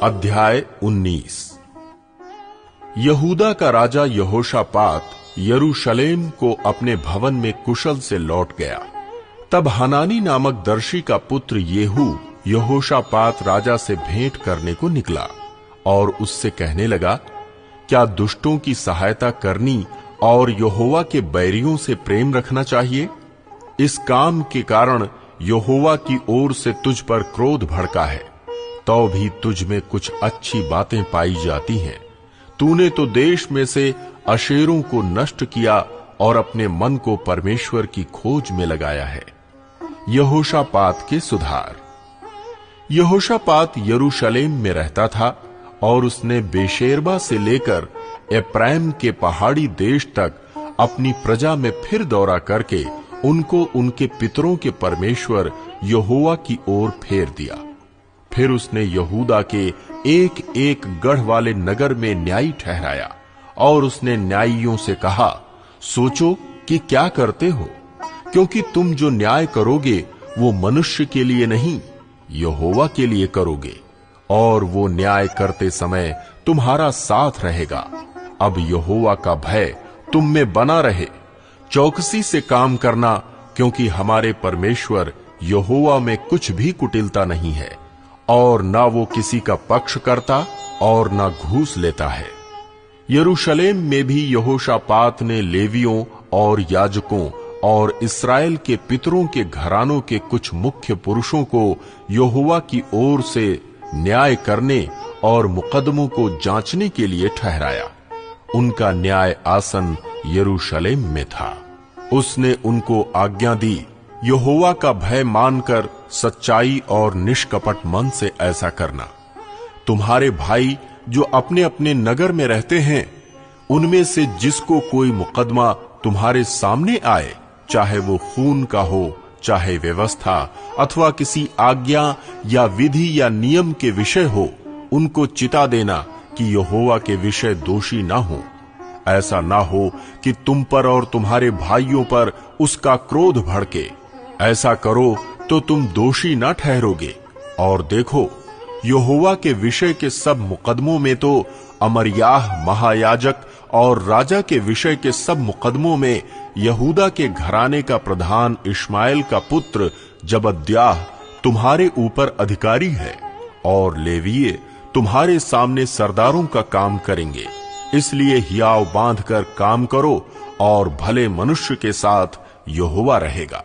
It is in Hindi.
अध्याय 19। यहूदा का राजा यहोशापात यरूशलेम को अपने भवन में कुशल से लौट गया। तब हनानी नामक दर्शी का पुत्र येहू यहोशापात राजा से भेंट करने को निकला और उससे कहने लगा, क्या दुष्टों की सहायता करनी और यहोवा के बैरियों से प्रेम रखना चाहिए? इस काम के कारण यहोवा की ओर से तुझ पर क्रोध भड़का है, तो भी तुझ में कुछ अच्छी बातें पाई जाती हैं। तूने तो देश में से अशेरों को नष्ट किया और अपने मन को परमेश्वर की खोज में लगाया है। यहोशापात के सुधार। यहोशापात यरूशलेम में रहता था और उसने बेशेरबा से लेकर एप्रैम के पहाड़ी देश तक अपनी प्रजा में फिर दौरा करके उनको उनके पितरों के परमेश्वर यहोवा की ओर फेर दिया। फिर उसने यहूदा के एक एक गढ़ वाले नगर में न्यायी ठहराया और उसने न्यायियों से कहा, सोचो कि क्या करते हो, क्योंकि तुम जो न्याय करोगे वो मनुष्य के लिए नहीं, यहोवा के लिए करोगे, और वो न्याय करते समय तुम्हारा साथ रहेगा। अब यहोवा का भय तुम में बना रहे, चौकसी से काम करना, क्योंकि हमारे परमेश्वर यहोवा में कुछ भी कुटिलता नहीं है और ना वो किसी का पक्ष करता और ना घूस लेता है। यरूशलेम में भी यहोशापात ने लेवियों और याजकों और इस्राएल के पितरों के घरानों के कुछ मुख्य पुरुषों को यहोवा की ओर से न्याय करने और मुकदमों को जांचने के लिए ठहराया। उनका न्याय आसन यरूशलेम में था। उसने उनको आज्ञा दी, यहोवा का भय मानकर सच्चाई और निष्कपट मन से ऐसा करना। तुम्हारे भाई जो अपने अपने नगर में रहते हैं, उनमें से जिसको कोई मुकदमा तुम्हारे सामने आए, चाहे वो खून का हो, चाहे व्यवस्था अथवा किसी आज्ञा या विधि या नियम के विषय हो, उनको चिता देना कि यहोवा के विषय दोषी ना हो। ऐसा ना हो कि तुम पर और तुम्हारे भाइयों पर उसका क्रोध भड़के। ऐसा करो तो तुम दोषी ना ठहरोगे। और देखो, यहोवा के विषय के सब मुकदमों में तो अमर्याह महायाजक और राजा के विषय के सब मुकदमों में यहूदा के घराने का प्रधान इश्माएल का पुत्र जबद्याह तुम्हारे ऊपर अधिकारी है, और लेवीय तुम्हारे सामने सरदारों का काम करेंगे। इसलिए हियाव बांधकर काम करो और भले मनुष्य के साथ यहोवा रहेगा।